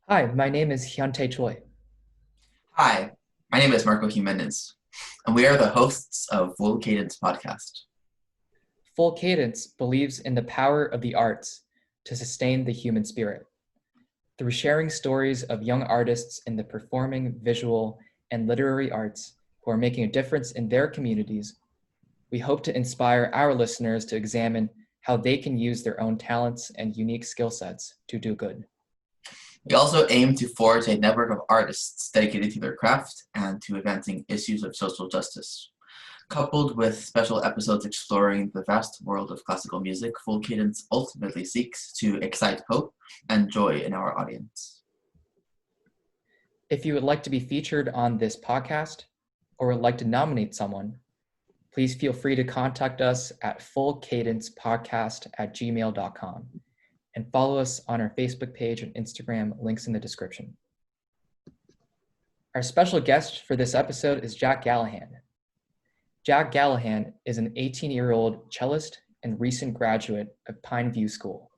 Hi, my name is Hyuntae Choi. Hi, my name is Marco Jimenez, and we are the hosts of Full Cadence Podcast. Full Cadence believes in the power of the arts to sustain the human spirit. Through sharing stories of young artists in the performing, visual, and literary arts who are making a difference in their communities, we hope to inspire our listeners to examine how they can use their own talents and unique skill sets to do good. We also aim to forge a network of artists dedicated to their craft and to advancing issues of social justice. Coupled with special episodes exploring the vast world of classical music, Full Cadence ultimately seeks to excite hope and joy in our audience. If you would like to be featured on this podcast or would like to nominate someone, please feel free to contact us at fullcadencepodcast@gmail.com and follow us on our Facebook page and Instagram, links in the description. Our special guest for this episode is Jack Gallahan. Jack Gallahan is an 18-year-old cellist and recent graduate of Pineview School.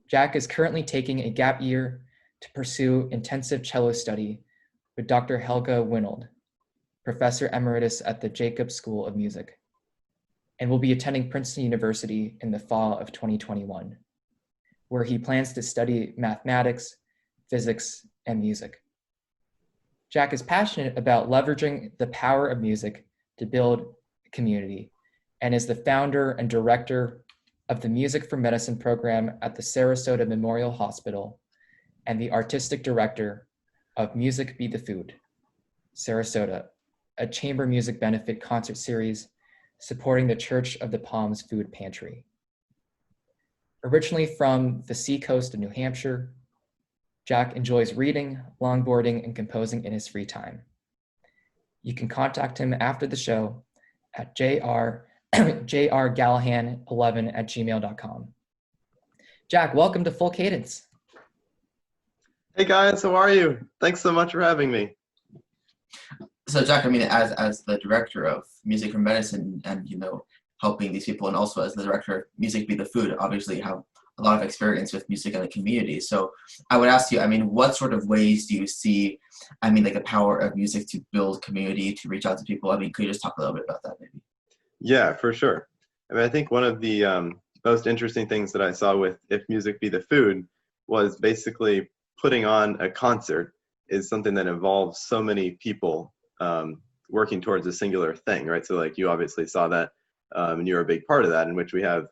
Jack is currently taking a gap year to pursue intensive cello study with Dr. Helga Winold, Professor Emeritus at the Jacobs School of Music, and will be attending Princeton University in the fall of 2021, where he plans to study mathematics, physics, and music. Jack is passionate about leveraging the power of music to build a community and is the founder and director of the Music for Medicine program at the Sarasota Memorial Hospital and the artistic director of Music Be the Food, Sarasota, a chamber music benefit concert series supporting the Church of the Palms Food Pantry. Originally from the Seacoast of New Hampshire, Jack enjoys reading, longboarding, and composing in his free time. You can contact him after the show at jrgallahan11@gmail.com. Jack, welcome to Full Cadence. Hey guys, how are you? Thanks so much for having me. So Jack, as the director of Music for Medicine and, helping these people, and also as the director of Music Be the Food, obviously you have a lot of experience with music in the community. So I would ask you, what sort of ways do you see, the power of music to build community, to reach out to people? Could you just talk a little bit about that maybe? Yeah, for sure. I think one of the most interesting things that I saw with If Music Be the Food was basically putting on a concert is something that involves so many people working towards a singular thing, right? So like you obviously saw that and you're a big part of that, in which we have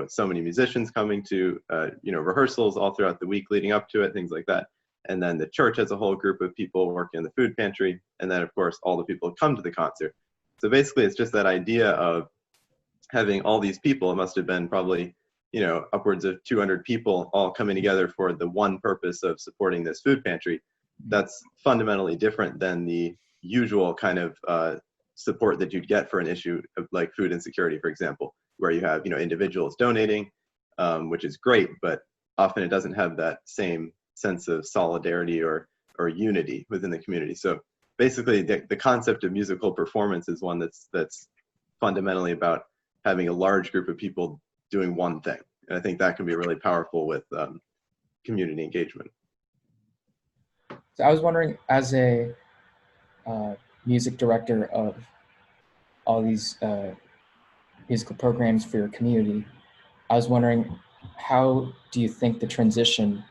so many musicians coming to rehearsals all throughout the week leading up to it, things like that. And then the church has a whole group of people working in the food pantry, and then of course all the people who come to the concert. So basically it's just that idea of having all these people. It must have been probably upwards of 200 people all coming together for the one purpose of supporting this food pantry. That's fundamentally different than the usual kind of support that you'd get for an issue of like food insecurity, for example, where you have individuals donating, which is great, but often it doesn't have that same sense of solidarity or unity within the community. So basically the concept of musical performance is one that's fundamentally about having a large group of people doing one thing, and I think that can be really powerful with community engagement. So I was wondering, as a music director of all these musical programs for your community, I was wondering, how do you think the transition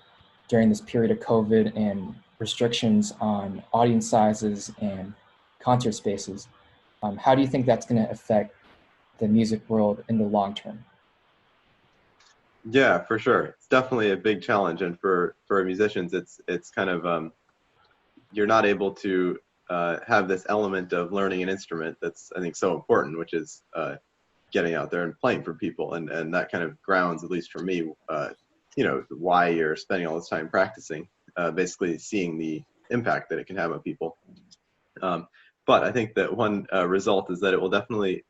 during this period of COVID and restrictions on audience sizes and concert spaces, how do you think that's going to affect the music world in the long term? Yeah, for sure. It's definitely a big challenge, and for musicians, it's kind of you're not able to have this element of learning an instrument that's, I think, so important, which is getting out there and playing for people, and that kind of grounds, at least for me, why you're spending all this time practicing, basically seeing the impact that it can have on people. But I think that one result is that it will definitely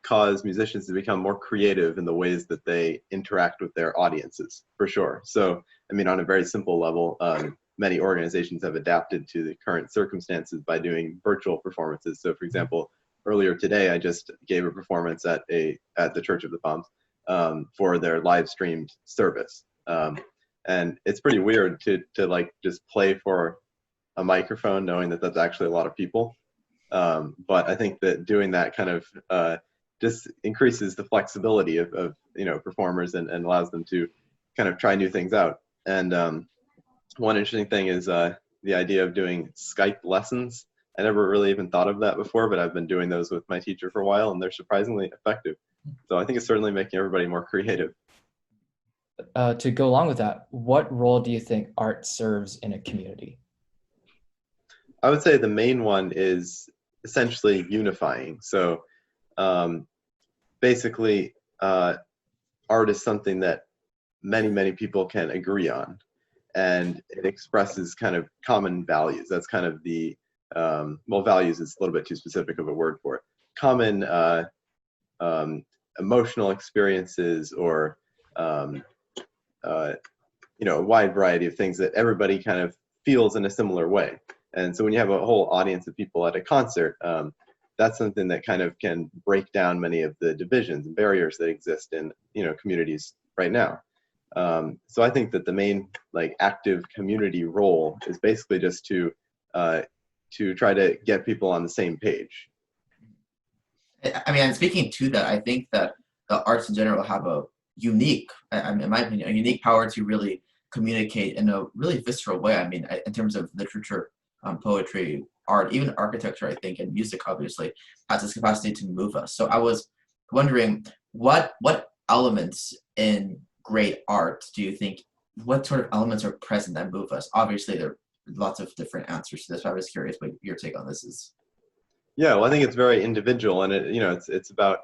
cause musicians to become more creative in the ways that they interact with their audiences, for sure. So, on a very simple level, many organizations have adapted to the current circumstances by doing virtual performances. So, for example, earlier today, I just gave a performance at the Church of the Palms for their live streamed service. And it's pretty weird to like just play for a microphone knowing that that's actually a lot of people. But I think that doing that kind of just increases the flexibility of performers and allows them to kind of try new things out. And one interesting thing is the idea of doing Skype lessons. I never really even thought of that before, but I've been doing those with my teacher for a while, and they're surprisingly effective. So I think it's certainly making everybody more creative. To go along with that, what role do you think art serves in a community? I would say the main one is essentially unifying. So basically, art is something that many people can agree on, and it expresses kind of common values. That's kind of the values is a little bit too specific of a word for it. Common emotional experiences, or a wide variety of things that everybody kind of feels in a similar way. And so when you have a whole audience of people at a concert, that's something that kind of can break down many of the divisions and barriers that exist in communities right now. So I think that the main active community role is basically just to try to get people on the same page. I mean, and speaking to that, I think that the arts in general have a unique, in my opinion, a unique power to really communicate in a really visceral way. I mean, in terms of literature, poetry, art, even architecture, I think, and music obviously has this capacity to move us. So I was wondering, what elements in great art do you think, what sort of elements are present that move us? Obviously, there are lots of different answers to this, but I was curious what your take on this is. Yeah, well, I think it's very individual, and it's about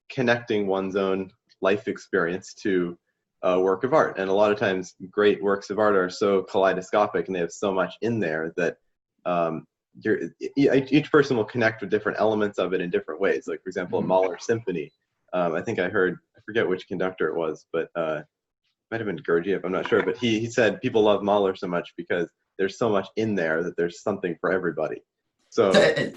connecting one's own life experience to a work of art. And a lot of times great works of art are so kaleidoscopic and they have so much in there that each person will connect with different elements of it in different ways. Like, for example, a Mahler symphony. I think I forget which conductor it was, but might have been Gurdjieff, I'm not sure. But he said people love Mahler so much because there's so much in there that there's something for everybody. So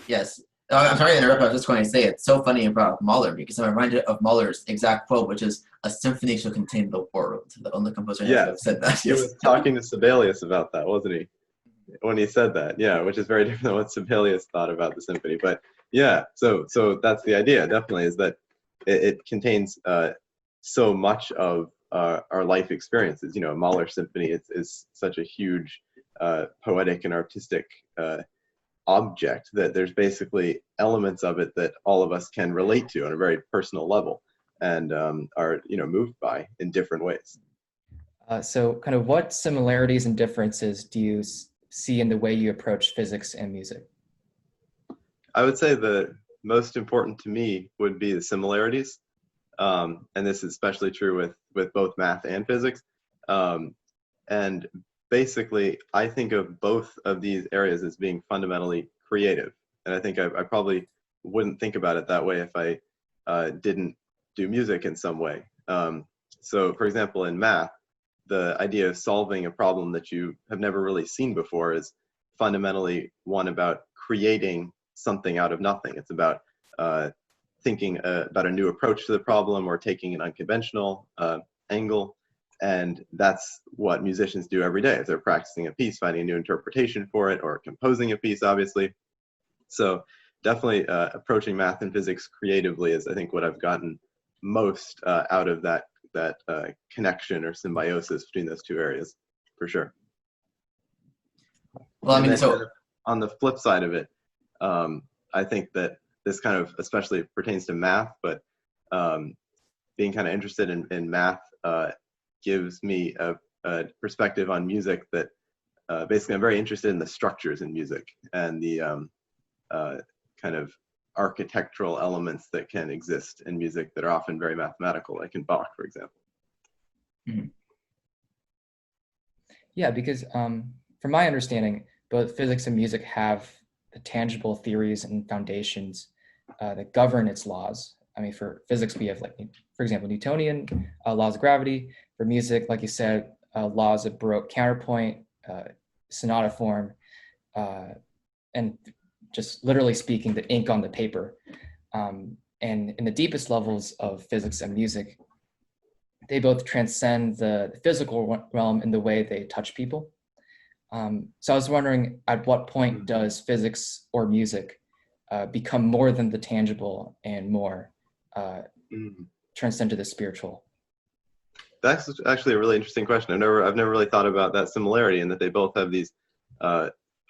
yes. I'm sorry to interrupt, I was just going to say it's so funny about Mahler because I'm reminded of Mahler's exact quote, which is, "A symphony shall contain the world." The only composer who have said that. He was talking to Sibelius about that, wasn't he? When he said that, yeah, which is very different than what Sibelius thought about the symphony. But yeah, so that's the idea, definitely, is that it contains so much of our life experiences. A Mahler symphony is such a huge poetic and artistic object that there's basically elements of it that all of us can relate to on a very personal level and are moved by in different ways. So kind of what similarities and differences do you see in the way you approach physics and music? I would say the most important to me would be the similarities, and this is especially true with both math and physics. And basically, I think of both of these areas as being fundamentally creative. And I think I probably wouldn't think about it that way if I didn't do music in some way. So, for example, in math, the idea of solving a problem that you have never really seen before is fundamentally one about creating something out of nothing. It's about thinking about a new approach to the problem or taking an unconventional angle. And that's what musicians do every day. If they're practicing a piece, finding a new interpretation for it, or composing a piece, obviously. So definitely approaching math and physics creatively is, I think, what I've gotten most out of that connection or symbiosis between those two areas, for sure. Well, I mean, so on the flip side of it, I think that this kind of especially pertains to math, but being kind of interested in math gives me a perspective on music that basically I'm very interested in the structures in music and the kind of architectural elements that can exist in music that are often very mathematical, like in Bach, for example. Mm-hmm. Yeah, because from my understanding, both physics and music have the tangible theories and foundations that govern its laws. I mean, for physics, we have, for example, Newtonian laws of gravity. For music, like you said, laws of Baroque counterpoint, sonata form, and just literally speaking, the ink on the paper. And in the deepest levels of physics and music, they both transcend the physical realm in the way they touch people. So I was wondering, at what point does physics or music become more than the tangible and more transcend to the spiritual? That's actually a really interesting question. I've never really thought about that similarity, in that they both have these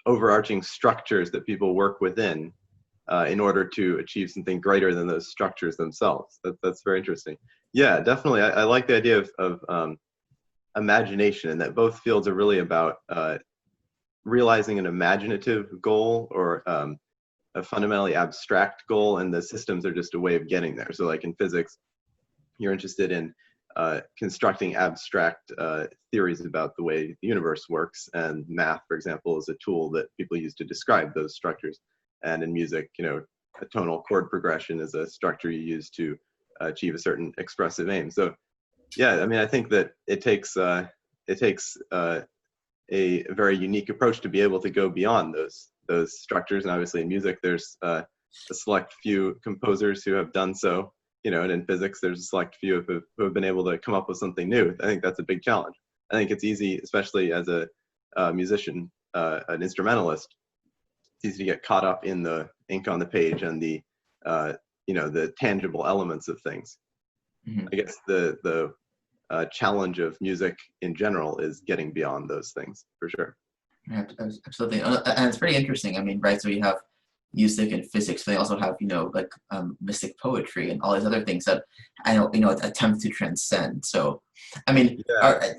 overarching structures that people work within in order to achieve something greater than those structures themselves. That's very interesting. Yeah, definitely. I like the idea of imagination, and that both fields are really about realizing an imaginative goal, or a fundamentally abstract goal, and the systems are just a way of getting there. So like in physics, you're interested in constructing abstract theories about the way the universe works, and math, for example, is a tool that people use to describe those structures. And in music, a tonal chord progression is a structure you use to achieve a certain expressive aim. So yeah, I mean, I think that it takes a very unique approach to be able to go beyond those structures. And obviously in music, there's a select few composers who have done so, and in physics, there's a select few who have been able to come up with something new. I think that's a big challenge. I think it's easy, especially as a musician, an instrumentalist, it's easy to get caught up in the ink on the page and the tangible elements of things. Mm-hmm. I guess the challenge of music in general is getting beyond those things, for sure. Yeah, absolutely. And it's pretty interesting. I mean, right, so you have music and physics, but they also have, mystic poetry and all these other things that attempt to transcend. So, I mean, yeah.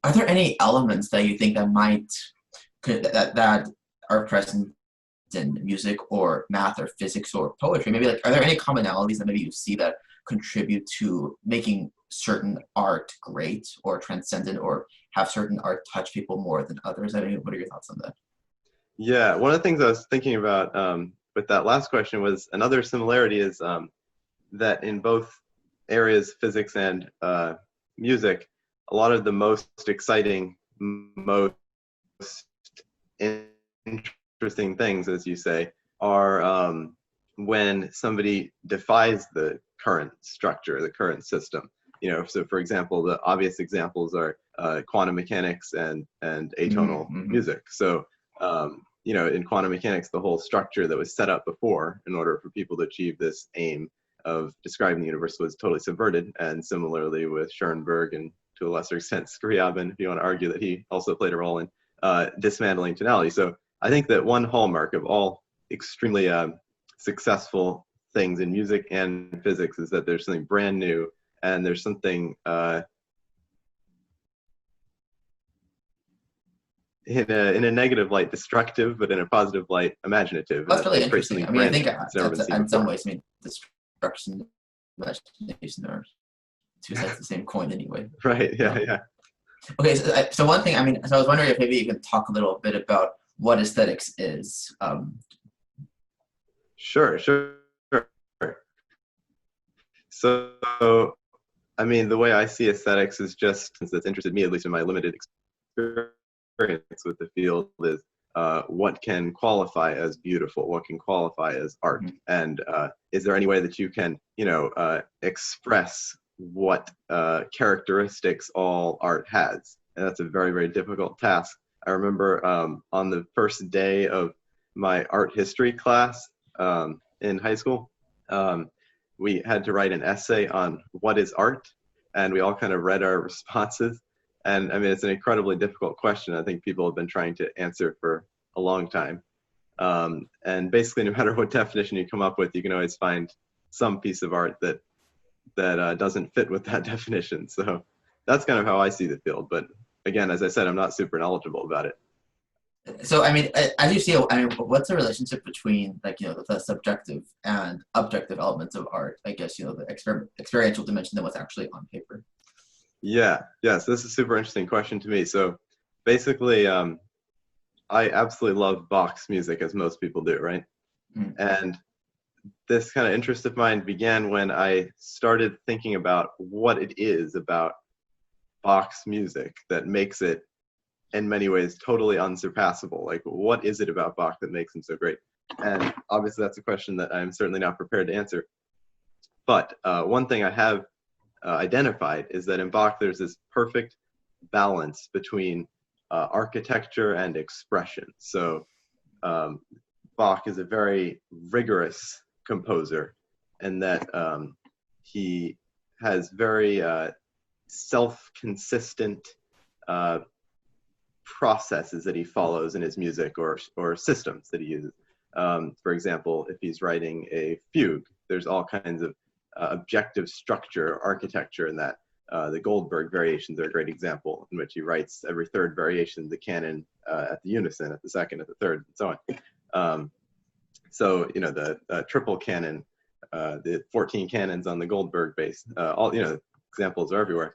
Are there any elements that you think that are present in music or math or physics or poetry? Maybe are there any commonalities that maybe you see that contribute to making certain art great or transcendent, or have certain art touch people more than others? I mean, what are your thoughts on that? Yeah, one of the things I was thinking about with that last question was another similarity is that in both areas, physics and music, a lot of the most exciting, most interesting things, as you say, are when somebody defies the current structure, the current system. So for example, the obvious examples are quantum mechanics and atonal music. So in quantum mechanics, the whole structure that was set up before in order for people to achieve this aim of describing the universe was totally subverted. And similarly with Schoenberg, and to a lesser extent Scriabin, if you want to argue that he also played a role in dismantling tonality. So I think that one hallmark of all extremely successful things in music and physics is that there's something brand new, and there's something in a negative light destructive, but in a positive light imaginative. That's really interesting. I mean, I think in some ways, destruction and imagination are two sides of the same coin anyway. Right, yeah. Okay, so one thing, so I was wondering if maybe you could talk a little bit about what aesthetics is. Sure. So, the way I see aesthetics is just, since that's interested me, at least in my limited experience with the field, is what can qualify as beautiful, what can qualify as art, and is there any way that you can, express what characteristics all art has? And that's a very, very difficult task. I remember on the first day of my art history class in high school, we had to write an essay on what is art, and we all kind of read our responses. And it's an incredibly difficult question. I think people have been trying to answer for a long time. And basically, no matter what definition you come up with, you can always find some piece of art that doesn't fit with that definition. So that's kind of how I see the field. But again, as I said, I'm not super knowledgeable about it. So, as you see, what's the relationship between, the subjective and objective elements of art? I guess, the experiential dimension than what's actually on paper. Yeah. So this is a super interesting question to me. So basically, I absolutely love Bach's music, as most people do, right? Mm. And this kind of interest of mine began when I started thinking about what it is about Bach's music that makes it, in many ways, totally unsurpassable. Like, what is it about Bach that makes him so great? And obviously that's a question that I'm certainly not prepared to answer. But one thing I have identified is that in Bach there's this perfect balance between architecture and expression. So Bach is a very rigorous composer, and that he has very self-consistent processes that he follows in his music, or systems that he uses. For example, if he's writing a fugue, there's all kinds of objective structure, architecture in that. The Goldberg variations are a great example, in which he writes every third variation of the canon at the unison, at the second, at the third, and so on. So, you know, the triple canon, the 14 canons on the Goldberg base, all, you know, examples are everywhere.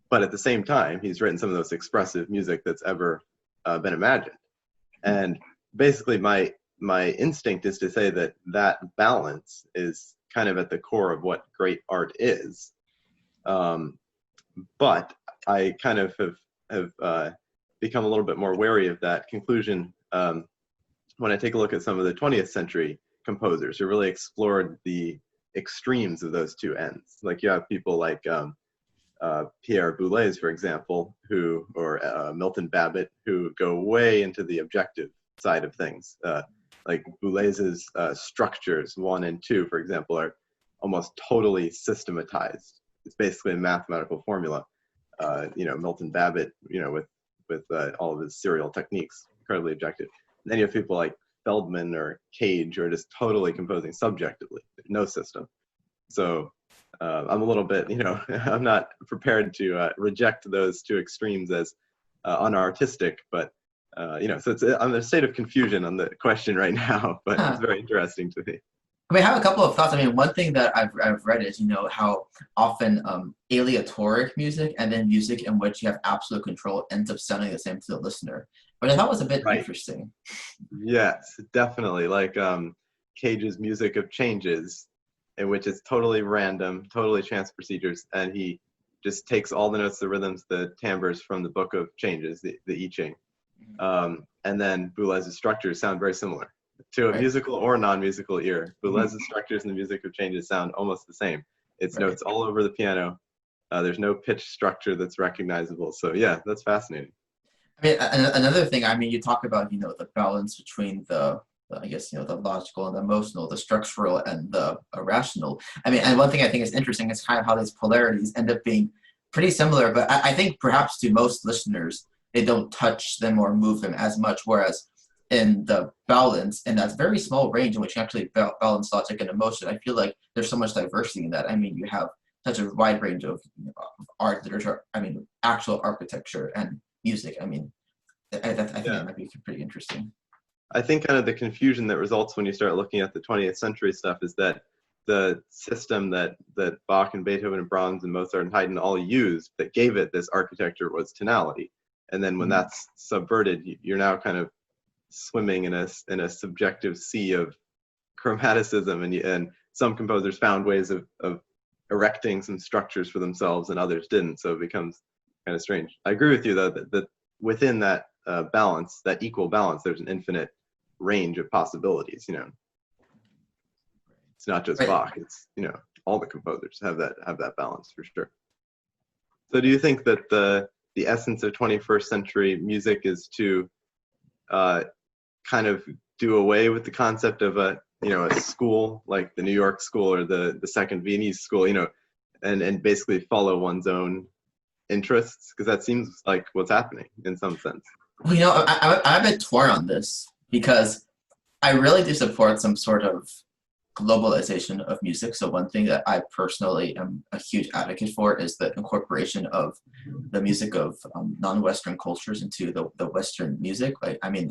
But at the same time, he's written some of the most expressive music that's ever been imagined. And basically, my instinct is to say that that balance is kind of at the core of what great art is. But I kind of have become a little bit more wary of that conclusion when I take a look at some of the 20th century composers who really explored the extremes of those two ends. Like you have people like Pierre Boulez, for example, or Milton Babbitt, who go way into the objective side of things. Like Boulez's structures 1 and 2, for example, are almost totally systematized. It's basically a mathematical formula. You know, Milton Babbitt, you know, with all of his serial techniques, incredibly objective. And then you have people like Feldman or Cage who are just totally composing subjectively, no system. So I'm a little bit, you know, I'm not prepared to reject those two extremes as unartistic, but you know, so I'm in a state of confusion on the question right now, but it's very interesting to me. I mean, I have a couple of thoughts. I mean, one thing that I've read is, you know, how often aleatoric music and then music in which you have absolute control ends up sounding the same to the listener, which I thought was a bit interesting. Yes, definitely. Like Cage's music of changes, in which it's totally random, totally chance procedures, and he just takes all the notes, the rhythms, the timbres from the book of changes, the I Ching. And then Boulez's structures sound very similar to a musical or non-musical ear. Boulez's structures and the music of changes sound almost the same. It's notes all over the piano. There's no pitch structure that's recognizable. So yeah, that's fascinating. I mean, another thing, I mean, you talk about, you know, the balance between I guess, you know, the logical and the emotional, the structural and the irrational. I mean, and one thing I think is interesting is kind of how these polarities end up being pretty similar, but I think perhaps to most listeners, they don't touch them or move them as much, whereas in the balance, in that very small range in which you actually balance logic and emotion, I feel like there's so much diversity in that. I mean, you have such a wide range of, you know, art, literature, I mean, actual architecture and music. I mean, I think that might be pretty interesting. I think kind of the confusion that results when you start looking at the 20th century stuff is that the system that Bach and Beethoven and Brahms and Mozart and Haydn all used that gave it this architecture was tonality. And then when that's subverted, you're now kind of swimming in a subjective sea of chromaticism, and some composers found ways of erecting some structures for themselves and others didn't, so it becomes kind of strange. I agree with you though that within that balance, that equal balance, there's an infinite range of possibilities. You know, it's not just Bach, it's, you know, all the composers have that balance for sure. So do you think that the essence of 21st century music is to kind of do away with the concept of a school like the New York school or the second Viennese school, you know, and basically follow one's own interests? Because that seems like what's happening in some sense. Well, you know, I'm a bit torn on this because I really do support some sort of globalization of music. So one thing that I personally am a huge advocate for is the incorporation of the music of non-Western cultures into the Western music. Like, I mean,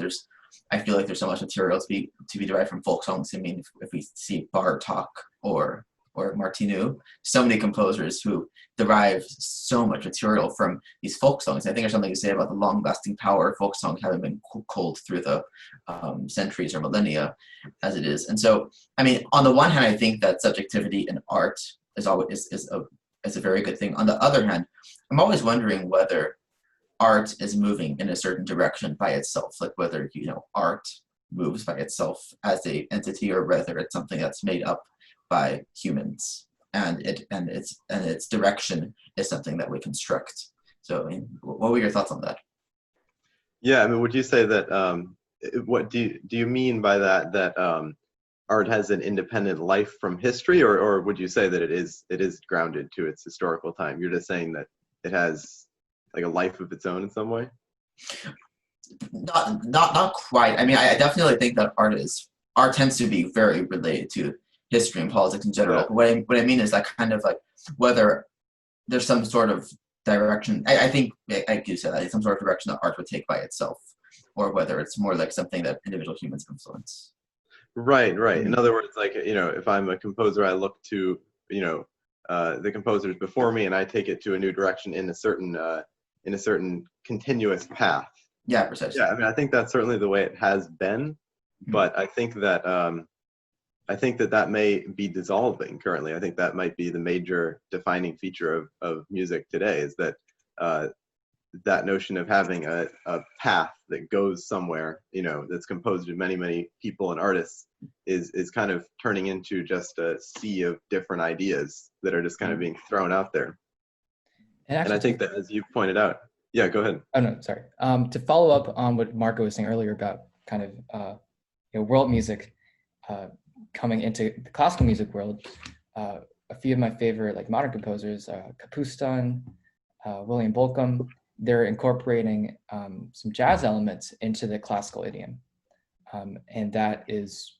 I feel like there's so much material to be derived from folk songs. I mean, if we see Bartok or Martinu, so many composers who derive so much material from these folk songs. I think there's something to say about the long-lasting power of folk songs having been culled through the centuries or millennia as it is. And so, I mean, on the one hand, I think that subjectivity in art is a very good thing. On the other hand, I'm always wondering whether art is moving in a certain direction by itself, like whether, you know, art moves by itself as a entity or whether it's something that's made up by humans. and its direction is something that we construct. So, I mean, what were your thoughts on that? Yeah, I mean, would you say that what do you mean by that art has an independent life from history, or would you say that it is grounded to its historical time? You're just saying that it has like a life of its own in some way? Not quite. I mean, I definitely think that art tends to be very related to history and politics in general. Yeah. What I mean is that kind of like whether there's some sort of direction. I think I do say that some sort of direction that art would take by itself, or whether it's more like something that individual humans influence. Right. In other words, like, if I'm a composer, I look to, the composers before me, and I take it to a new direction in a certain continuous path. Yeah, precisely. Yeah, I mean, I think that's certainly the way it has been, but I think that that may be dissolving currently. I think that might be the major defining feature of music today, is that that notion of having a path that goes somewhere, that's composed of many, many people and artists is kind of turning into just a sea of different ideas that are just kind of being thrown out there. And I think that, as you pointed out, yeah, go ahead. Oh, no, sorry. To follow up on what Marco was saying earlier about kind of world music coming into the classical music world, a few of my favorite like modern composers, Kapustan, William Bolcom, they're incorporating some jazz elements into the classical idiom. And that is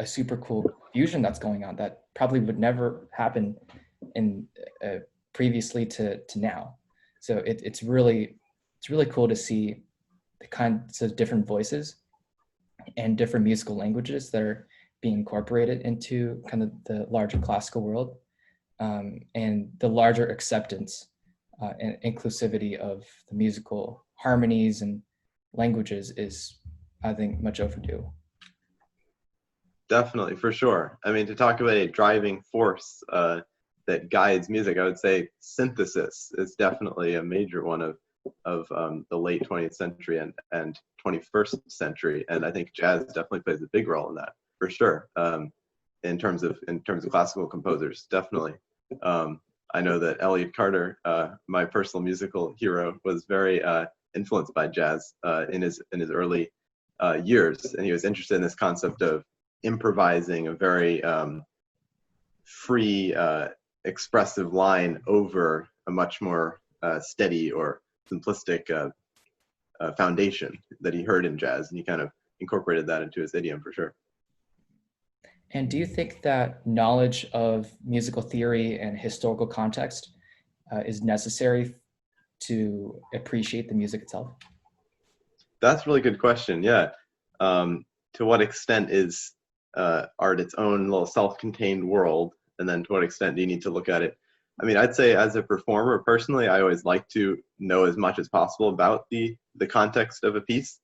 a super cool fusion that's going on that probably would never happen in previously to now. So it's really cool to see the kinds of different voices and different musical languages that are being incorporated into kind of the larger classical world, and the larger acceptance and inclusivity of the musical harmonies and languages is, I think, much overdue. Definitely, for sure. I mean, to talk about a driving force that guides music, I would say synthesis is definitely a major one of the late 20th century and 21st century, and I think jazz definitely plays a big role in that, for sure. In terms of classical composers, definitely. I know that Elliot Carter, my personal musical hero, was very influenced by jazz in his early years, and he was interested in this concept of improvising a very free, expressive line over a much more steady or simplistic foundation that he heard in jazz, and he kind of incorporated that into his idiom, for sure. And do you think that knowledge of musical theory and historical context is necessary to appreciate the music itself? That's a really good question. Yeah. To what extent is art its own little self-contained world, and then to what extent do you need to look at it? I mean, I'd say as a performer, personally, I always like to know as much as possible about the context of a piece.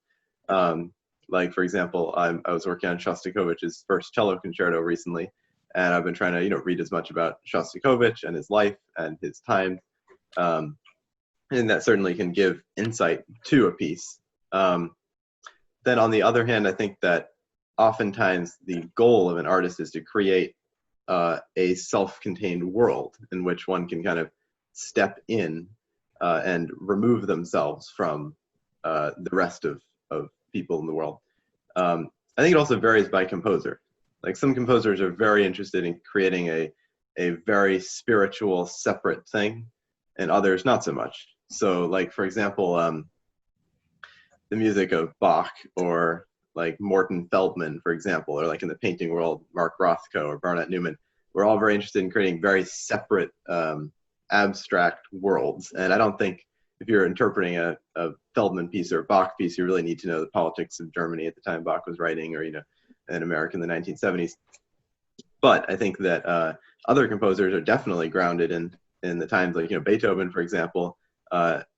Like, for example, I was working on Shostakovich's first cello concerto recently, and I've been trying to read as much about Shostakovich and his life and his time, and that certainly can give insight to a piece. Then on the other hand, I think that oftentimes the goal of an artist is to create a self-contained world in which one can kind of step in and remove themselves from the rest of people in the world. I think it also varies by composer. Like, some composers are very interested in creating a very spiritual, separate thing, and others not so much. So, like, for example, the music of Bach, or like Morton Feldman, for example, or like in the painting world, Mark Rothko or Barnett Newman, we're all very interested in creating very separate, abstract worlds. And I don't think if you're interpreting a Feldman piece or a Bach piece, you really need to know the politics of Germany at the time Bach was writing, or in America in the 1970s. But I think that other composers are definitely grounded in the times, like Beethoven, for example.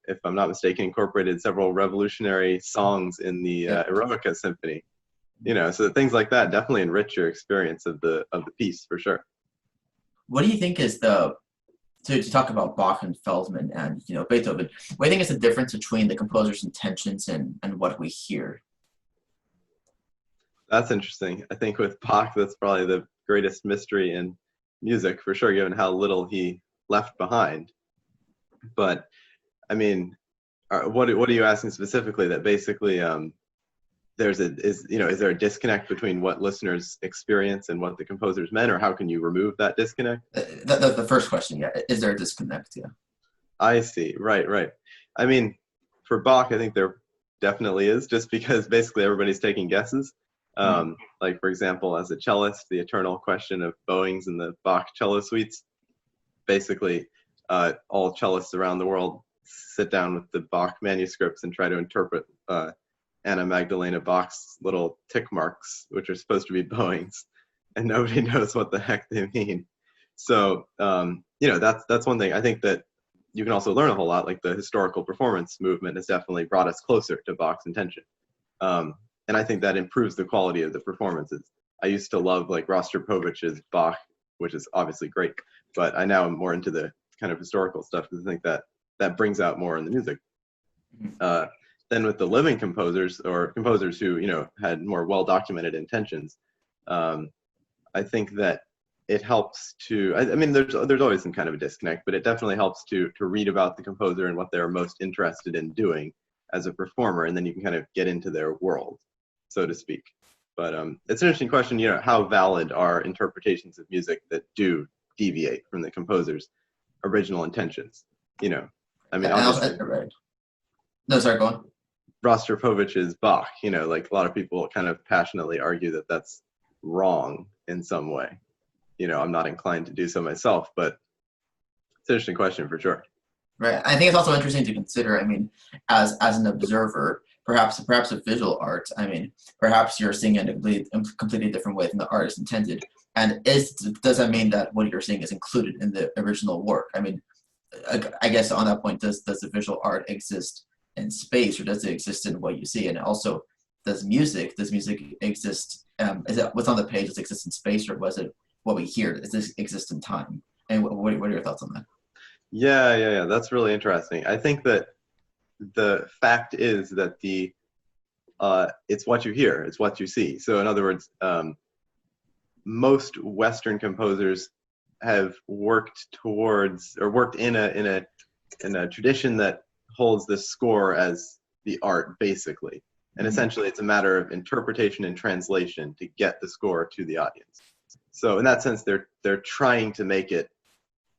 If I'm not mistaken, incorporated several revolutionary songs in the Eroica Symphony. So things like that definitely enrich your experience of the piece, for sure. What do you think is to talk about Bach and Feldman and Beethoven, what do you think is the difference between the composer's intentions and what we hear? That's interesting. I think with Bach, that's probably the greatest mystery in music for sure, given how little he left behind. But I mean, what are you asking specifically? That basically is there a disconnect between what listeners experience and what the composers meant, or how can you remove that disconnect? The first question, yeah, is there a disconnect? Yeah. I see. Right. I mean, for Bach, I think there definitely is, just because basically everybody's taking guesses. Like, for example, as a cellist, the eternal question of bowings in the Bach cello suites. Basically, all cellists around the world sit down with the Bach manuscripts and try to interpret Anna Magdalena Bach's little tick marks, which are supposed to be bowings, and nobody knows what the heck they mean. So, that's one thing. I think that you can also learn a whole lot. Like, the historical performance movement has definitely brought us closer to Bach's intention. And I think that improves the quality of the performances. I used to love like Rostropovich's Bach, which is obviously great, but I now am more into the kind of historical stuff because I think that brings out more in the music. Then with the living composers, or composers who, had more well-documented intentions, I think that it helps to, I mean, there's always some kind of a disconnect, but it definitely helps to read about the composer and what they're most interested in doing as a performer, and then you can kind of get into their world, so to speak. But it's an interesting question, how valid are interpretations of music that do deviate from the composer's original intentions? I mean, obviously, No, sorry, go on. Rostropovich's Bach, like a lot of people kind of passionately argue that that's wrong in some way. I'm not inclined to do so myself, but it's an interesting question for sure. Right. I think it's also interesting to consider, I mean, as an observer, perhaps of visual art, I mean, perhaps you're seeing it in a completely different way than the artist intended. And does that mean that what you're seeing is included in the original work? I mean, I guess on that point, does the visual art exist in space, or does it exist in what you see? And also, does music exist, is it what's on the page, does it exist in space, or was it what we hear, does this exist in time? And what are your thoughts on that? Yeah. That's really interesting. I think that the fact is that it's what you hear, it's what you see. So in other words, most Western composers have worked towards, or worked in a tradition that holds the score as the art, basically. And essentially it's a matter of interpretation and translation to get the score to the audience. So in that sense, they're trying to make it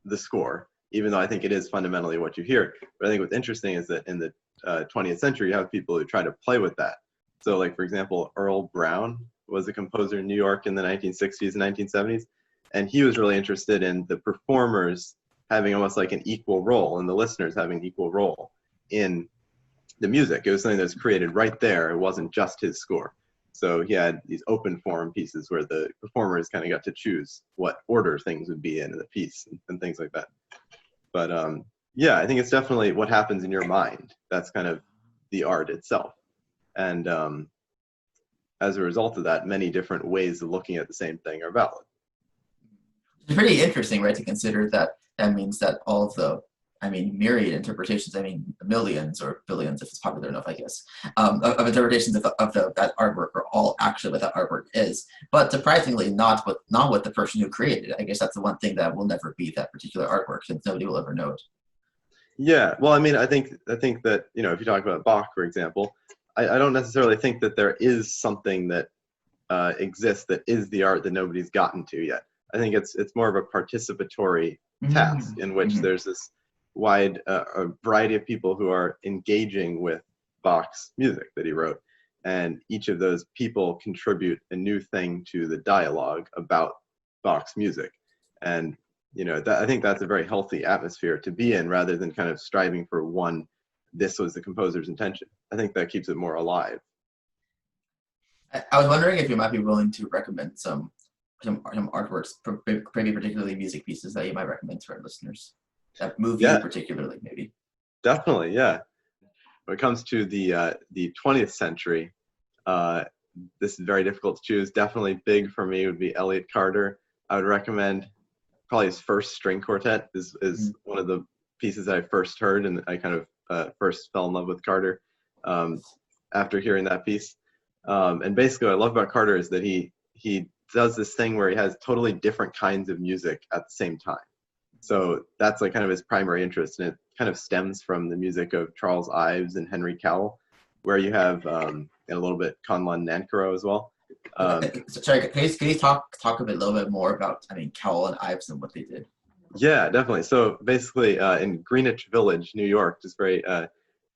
the score, even though I think it is fundamentally what you hear. But I think what's interesting is that in the 20th century, you have people who try to play with that. So like, for example, Earl Brown was a composer in New York in the 1960s and 1970s. And he was really interested in the performers having almost like an equal role, and the listeners having an equal role in the music. It was something that was created right there. It wasn't just his score. So he had these open form pieces where the performers kind of got to choose what order things would be in the piece and things like that. But I think it's definitely what happens in your mind. That's kind of the art itself. And as a result of that, many different ways of looking at the same thing are valid. It's pretty interesting, right, to consider that means that all of the, myriad interpretations, millions or billions, if it's popular enough, I guess, of interpretations of that artwork are all actually what that artwork is. But surprisingly, not what the person who created it. I guess that's the one thing that will never be that particular artwork, since nobody will ever know it. Yeah, well, I think that, if you talk about Bach, for example, I don't necessarily think that there is something that exists that is the art that nobody's gotten to yet. I think it's more of a participatory task in which there's this wide a variety of people who are engaging with Bach's music that he wrote, and each of those people contribute a new thing to the dialogue about Bach's music. And I think that's a very healthy atmosphere to be in, rather than kind of striving for one, this was the composer's intention. I think that keeps it more alive. I was wondering if you might be willing to recommend some artworks, maybe particularly music pieces that you might recommend to our listeners, that move you particularly, maybe. Definitely, yeah. When it comes to the 20th century, this is very difficult to choose. Definitely big for me would be Elliot Carter. I would recommend probably his first string quartet is one of the pieces that I first heard, and I kind of first fell in love with Carter after hearing that piece. And basically what I love about Carter is that he does this thing where he has totally different kinds of music at the same time. So that's like kind of his primary interest, and it kind of stems from the music of Charles Ives and Henry Cowell, where you have and a little bit Conlon Nancarrow as well. Sorry, can you talk a little bit more about, I mean, Cowell and Ives and what they did? Yeah, definitely. So basically, in Greenwich Village, New York, just very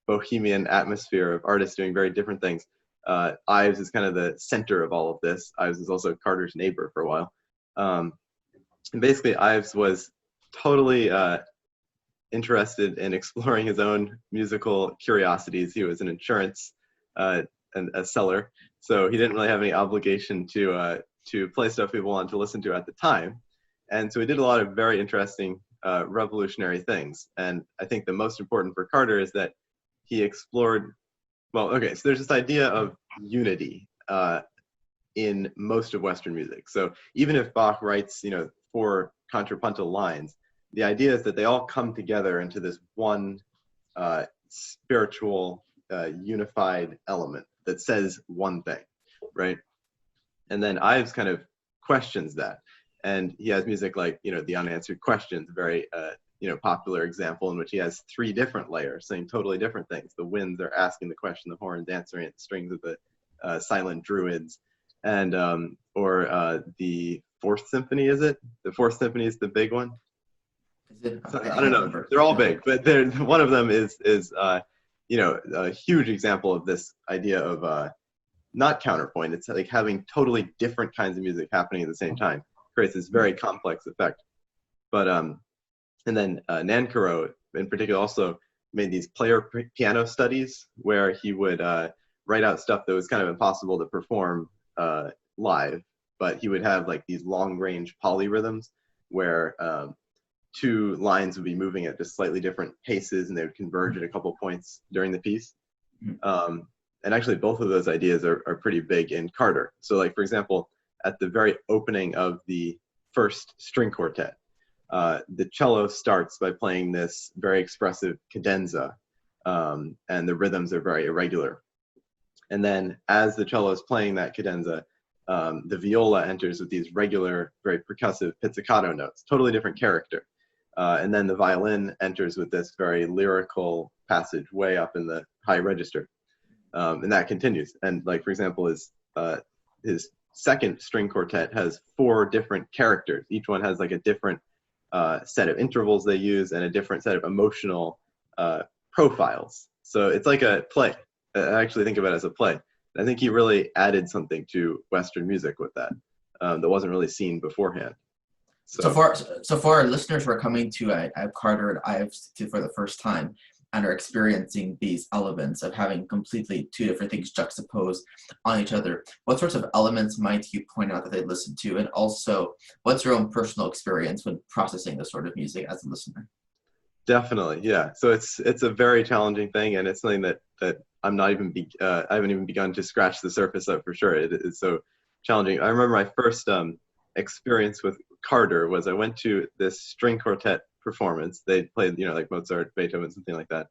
bohemian atmosphere of artists doing very different things. Ives is kind of the center of all of this. Ives is also Carter's neighbor for a while. And basically, Ives was totally interested in exploring his own musical curiosities. He was an insurance and a seller, so he didn't really have any obligation to play stuff people wanted to listen to at the time. And so he did a lot of very interesting revolutionary things. And I think the most important for Carter is that he explored, well, okay, so there's this idea of unity in most of Western music. So even if Bach writes, 4 contrapuntal lines, the idea is that they all come together into this one spiritual, unified element that says one thing, right? And then Ives kind of questions that. And he has music like, The Unanswered Questions, a very, popular example in which he has 3 different layers saying totally different things. The winds are asking the question, the horns answering it, the strings of the silent druids. And, or the 4th Symphony, is it? The 4th Symphony is the big one. So, I don't know. They're all big, but one of them is a huge example of this idea of not counterpoint. It's like having totally different kinds of music happening at the same time. Creates this very complex effect. But and then Nancarrow in particular also made these player piano studies where he would write out stuff that was kind of impossible to perform live, but he would have like these long range polyrhythms where 2 lines would be moving at just slightly different paces, and they would converge at a couple points during the piece. And actually both of those ideas are pretty big in Carter. So like, for example, at the very opening of the first string quartet, the cello starts by playing this very expressive cadenza, and the rhythms are very irregular. And then as the cello is playing that cadenza, the viola enters with these regular, very percussive pizzicato notes, totally different character. And then the violin enters with this very lyrical passage way up in the high register. And that continues. And like, for example, his second string quartet has 4 different characters. Each one has like a different set of intervals they use and a different set of emotional profiles. So it's like a play. I actually think of it as a play. I think he really added something to Western music with that that wasn't really seen beforehand. So for our listeners who are coming to Carter and Ives for the first time and are experiencing these elements of having completely 2 different things juxtaposed on each other, what sorts of elements might you point out that they listen to? And also, what's your own personal experience when processing this sort of music as a listener? Definitely, yeah. So it's a very challenging thing, and it's something that I'm not even I haven't even begun to scratch the surface of for sure. It is so challenging. I remember my first experience with Carter was I went to this string quartet performance. They played, like Mozart, Beethoven, something like that,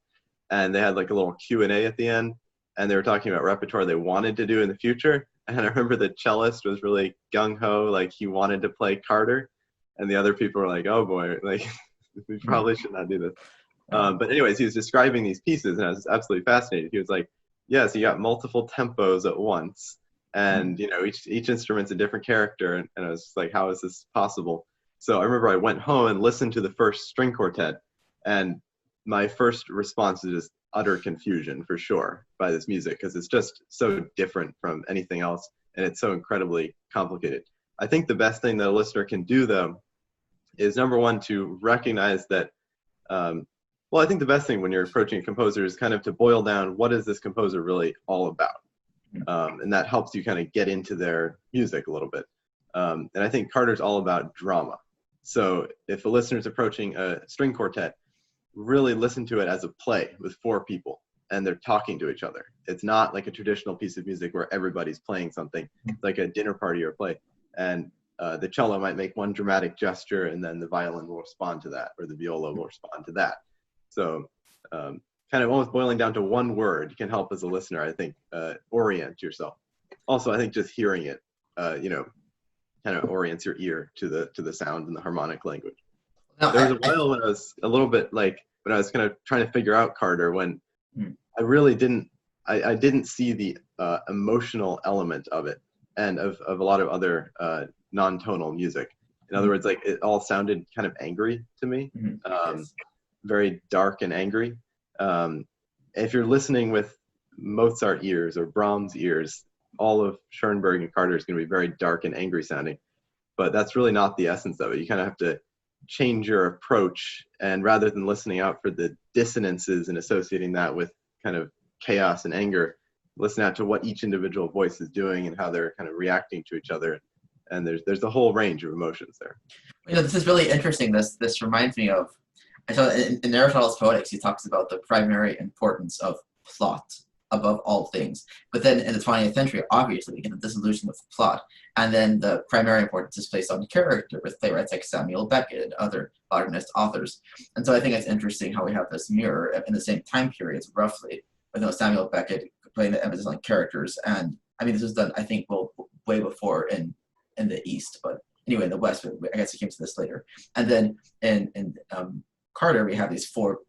and they had like a little Q&A at the end, and they were talking about repertoire they wanted to do in the future. And I remember the cellist was really gung-ho, like he wanted to play Carter, and the other people were like, oh boy, like we probably should not do this. But anyways, he was describing these pieces, and I was absolutely fascinated. He was like, yeah, so you got multiple tempos at once, and each instrument's a different character, and I was just like, how is this possible? So I remember I went home and listened to the first string quartet, and my first response is just utter confusion for sure by this music, because it's just so different from anything else, and it's so incredibly complicated. I think the best thing that a listener can do, though, is number one, to recognize that, I think the best thing when you're approaching a composer is kind of to boil down what is this composer really all about. And that helps you kind of get into their music a little bit. And I think Carter's all about drama. So if a listener's approaching a string quartet, really listen to it as a play with 4 people and they're talking to each other. It's not like a traditional piece of music where everybody's playing something. It's like a dinner party or a play. And the cello might make one dramatic gesture, and then the violin will respond to that, or the viola will respond to that. So kind of almost boiling down to one word can help as a listener, I think, orient yourself. Also, I think just hearing it, kind of orients your ear to the sound and the harmonic language. No, There was a while when I was a little bit like, when I was kind of trying to figure out Carter, when I really didn't, I didn't see the emotional element of it, and of a lot of other non-tonal music. In other words, like it all sounded kind of angry to me, very dark and angry. If you're listening with Mozart ears or Brahms ears, all of Schoenberg and Carter is going to be very dark and angry sounding, but that's really not the essence of it. You kind of have to change your approach, and rather than listening out for the dissonances and associating that with kind of chaos and anger, listen out to what each individual voice is doing and how they're kind of reacting to each other. And there's a whole range of emotions there. You know, this is really interesting. This reminds me of, I saw in Aristotle's Poetics, he talks about the primary importance of plot above all things. But then in the 20th century, obviously, we get the dissolution of the plot. And then the primary importance is placed on character with playwrights like Samuel Beckett and other modernist authors. And so I think it's interesting how we have this mirror in the same time periods, roughly, with Samuel Beckett putting the emphasis on characters. And I mean, this was done, I think, well, way before in the East, but anyway, in the West, I guess it came to this later. And then in Carter, we have these four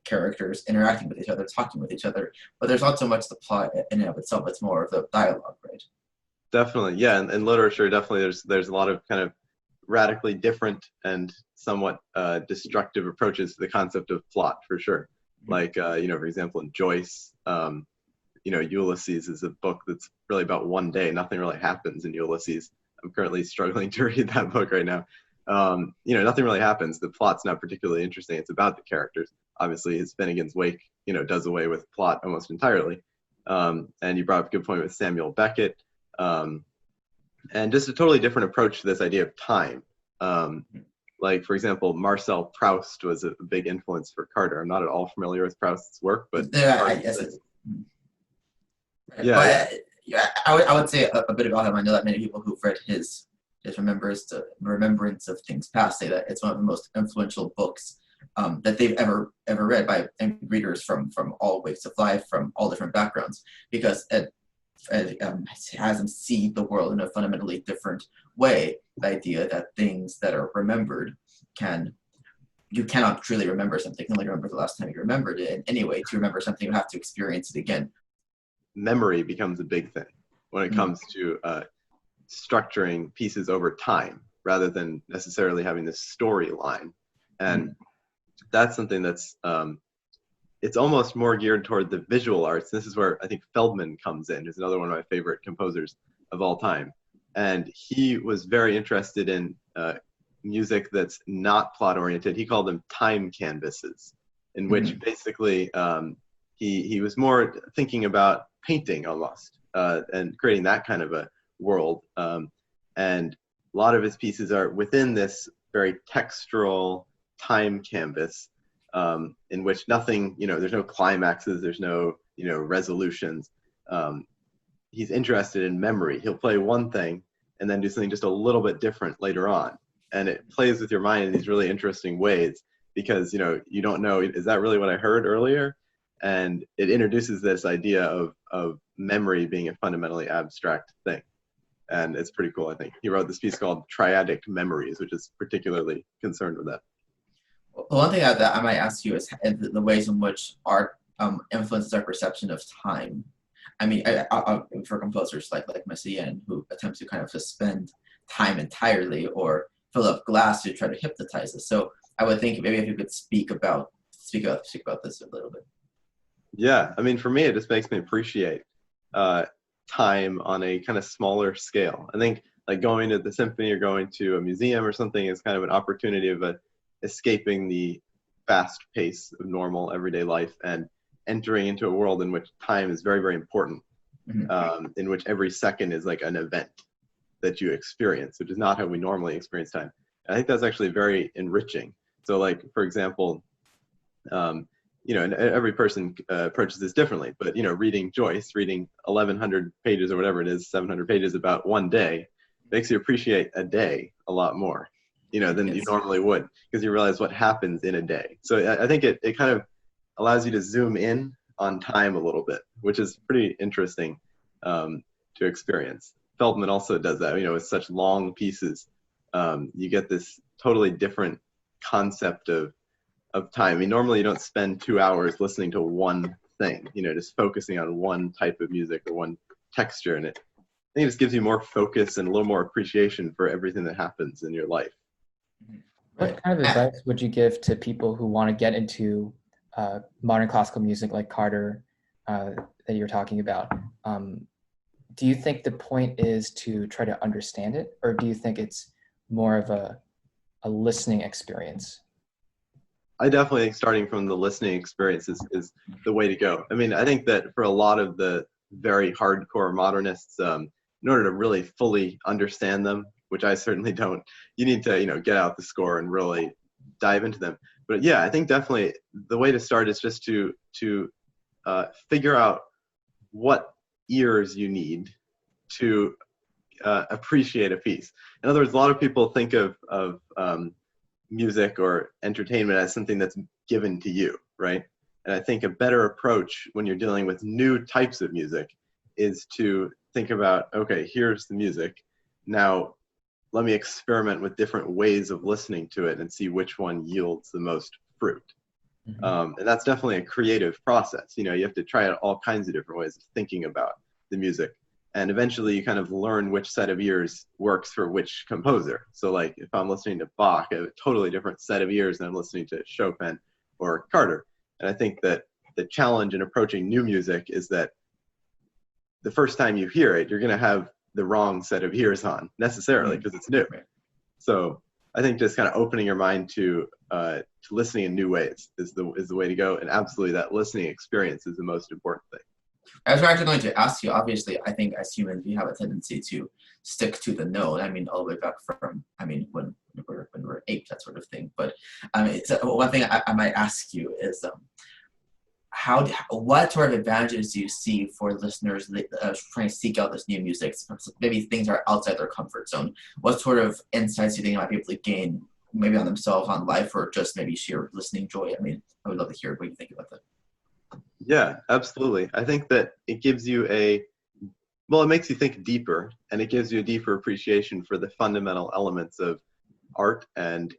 characters interacting with each other, talking with each other, but there's not so much the plot in and of itself, it's more of the dialogue, right? Definitely, yeah, and in literature, definitely there's a lot of kind of radically different and somewhat destructive approaches to the concept of plot, for sure. Like, you know, for example, in Joyce, you know, Ulysses is a book that's really about one day. Nothing really happens in Ulysses. I'm currently struggling to read that book right now. You know, nothing really happens. The plot's not particularly interesting. It's about the characters. Obviously, his Finnegan's Wake, you know, does away with plot almost entirely. And you brought up a good point with Samuel Beckett. And just a totally different approach to this idea of time. Like, for example, Marcel Proust was a big influence for Carter. I'm not at all familiar with Proust's work, but I guess I would say a bit about him. I know that many people who've read his Remembrance of Things Past say that it's one of the most influential books that they've ever read by readers from all walks of life, from all different backgrounds, because it has them see the world in a fundamentally different way. The idea that things that are remembered you cannot truly remember something. You can only remember the last time you remembered it. And anyway, to remember something, you have to experience it again. Memory becomes a big thing when it comes to structuring pieces over time, rather than necessarily having this storyline. And that's something that's it's almost more geared toward the visual arts. This is where I think Feldman comes in, who's another one of my favorite composers of all time. And he was very interested in music that's not plot oriented. He called them time canvases, in which basically he was more thinking about painting almost, and creating that kind of a world. And a lot of his pieces are within this very textural time canvas, in which nothing, you know, there's no climaxes, there's no, you know, resolutions. He's interested in memory. He'll play one thing and then do something just a little bit different later on. And it plays with your mind in these really interesting ways, because, you know, you don't know, is that really what I heard earlier? And it introduces this idea of memory being a fundamentally abstract thing. And it's pretty cool, I think. He wrote this piece called Triadic Memories, which is particularly concerned with that. Well, one thing that I might ask you is the ways in which art influences our perception of time. I mean, for composers like Marcel, who attempts to kind of suspend time entirely or fill up glass to try to hypnotize us. So I would think maybe if you could speak about this a little bit. Yeah, I mean, for me, it just makes me appreciate time on a kind of smaller scale. I think like going to the symphony or going to a museum or something is kind of an opportunity of escaping the fast pace of normal everyday life and entering into a world in which time is very, very important, in which every second is like an event that you experience, which is not how we normally experience time. And I think that's actually very enriching. So like, for example, you know, and every person approaches this differently, but, you know, reading Joyce, reading 1,100 pages or whatever it is, 700 pages about one day, makes you appreciate a day a lot more, you know, than you normally would, because you realize what happens in a day. So I think it kind of allows you to zoom in on time a little bit, which is pretty interesting to experience. Feldman also does that, with such long pieces. You get this totally different concept of time. I mean, normally you don't spend 2 hours listening to one thing, just focusing on one type of music or one texture. And I think it just gives you more focus and a little more appreciation for everything that happens in your life. What kind of advice would you give to people who want to get into modern classical music like Carter that you're talking about? Do you think the point is to try to understand it, or do you think it's more of a listening experience? I definitely think starting from the listening experience is the way to go. I mean, I think that for a lot of the very hardcore modernists, in order to really fully understand them, which I certainly don't, you need to, get out the score and really dive into them. But yeah, I think definitely the way to start is just to figure out what ears you need to appreciate a piece. In other words, a lot of people think of music or entertainment as something that's given to you, right? And I think a better approach when you're dealing with new types of music is to think about, okay, here's the music. Now, let me experiment with different ways of listening to it and see which one yields the most fruit. And that's definitely a creative process. You have to try out all kinds of different ways of thinking about the music. And eventually you kind of learn which set of ears works for which composer. So like if I'm listening to Bach, I have a totally different set of ears than I'm listening to Chopin or Carter. And I think that the challenge in approaching new music is that the first time you hear it, you're going to have the wrong set of ears on necessarily because it's new. So I think just kind of opening your mind to listening in new ways is the way to go. And absolutely that listening experience is the most important thing. I was actually going to ask you, obviously, I think as humans, we have a tendency to stick to the note. I mean, all the way back from, when we're apes, that sort of thing. But so one thing I might ask you is, what sort of advantages do you see for listeners trying to seek out this new music? Maybe things are outside their comfort zone. What sort of insights do you think they might be able to gain, maybe on themselves, on life, or just maybe sheer listening joy? I mean, I would love to hear what you think about that. Yeah, absolutely. I think that it gives you it makes you think deeper, and it gives you a deeper appreciation for the fundamental elements of art and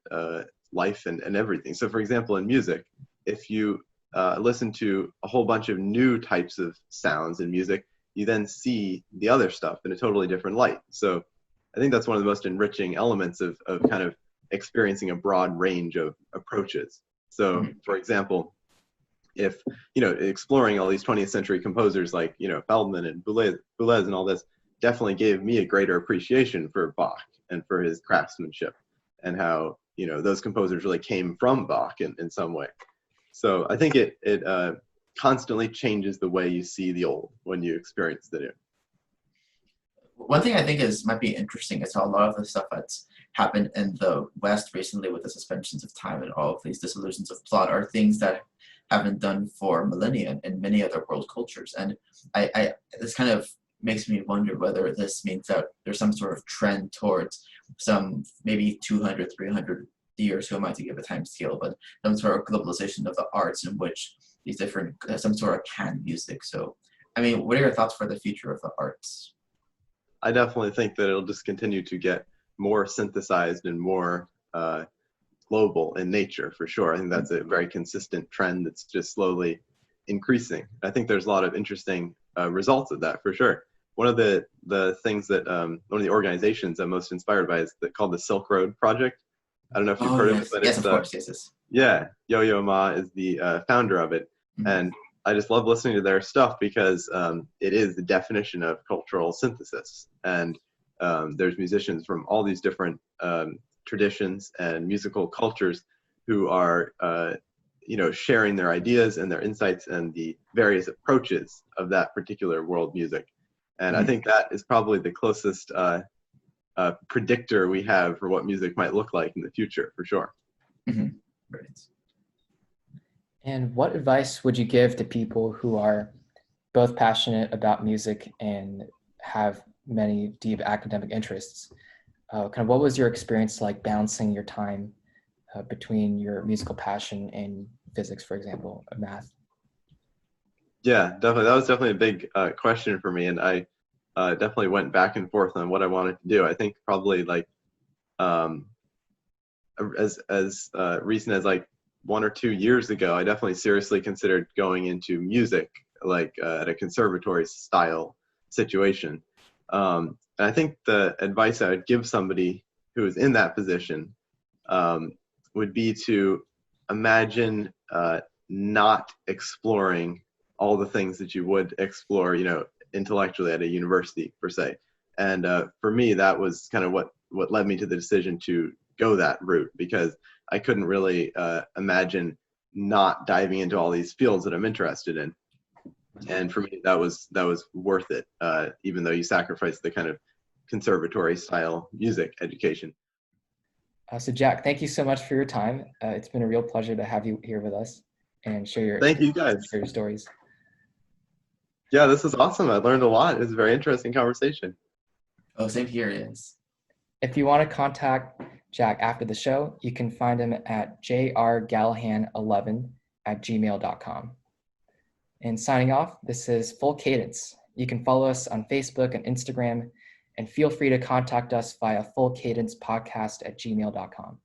life and everything. So for example, in music, if you listen to a whole bunch of new types of sounds in music, you then see the other stuff in a totally different light. So I think that's one of the most enriching elements of kind of experiencing a broad range of approaches. So for example, if exploring all these 20th century composers like Feldman and Boulez and all this definitely gave me a greater appreciation for Bach and for his craftsmanship and how those composers really came from Bach in some way. So I think it constantly changes the way you see the old when you experience the new. One thing I think might be interesting is how a lot of the stuff that's happened in the West recently with the suspensions of time and all of these dissolutions of plot are things that have been done for millennia in many other world cultures. And this kind of makes me wonder whether this means that there's some sort of trend towards some maybe 200, 300 years, who am I to give a time scale, but some sort of globalization of the arts in which these different, some sort of canned music. So, I mean, what are your thoughts for the future of the arts? I definitely think that it'll just continue to get more synthesized and more global in nature, for sure. I think that's a very consistent trend that's just slowly increasing. I think there's a lot of interesting results of that, for sure. One of the things that one of the organizations I'm most inspired by is called the Silk Road Project. I don't know if you've heard of it, but yes, of course, yes. Yeah, Yo-Yo Ma is the founder of it, and I just love listening to their stuff because it is the definition of cultural synthesis, and there's musicians from all these different traditions and musical cultures who are sharing their ideas and their insights and the various approaches of that particular world music. And I think that is probably the closest predictor we have for what music might look like in the future, for sure. Right. And what advice would you give to people who are both passionate about music and have many deep academic interests? Kind of what was your experience like balancing your time between your musical passion and physics, for example, or math? Yeah, definitely. That was definitely a big question for me. And I definitely went back and forth on what I wanted to do. I think probably like as recent as like 1 or 2 years ago, I definitely seriously considered going into music, like at a conservatory style situation. And I think the advice I would give somebody who is in that position would be to imagine not exploring all the things that you would explore, intellectually at a university per se. And for me, that was kind of what led me to the decision to go that route, because I couldn't really imagine not diving into all these fields that I'm interested in. And for me, that was worth it, even though you sacrifice the kind of conservatory style music education. So Jack, thank you so much for your time. It's been a real pleasure to have you here with us and share your Thank you guys. Share your stories. Yeah, this was awesome. I learned a lot. It was a very interesting conversation. Oh, same here, yes. If you want to contact Jack after the show, you can find him at jrgallahan11@gmail.com. And signing off, this is Full Cadence. You can follow us on Facebook and Instagram, and feel free to contact us via fullcadencepodcast@gmail.com.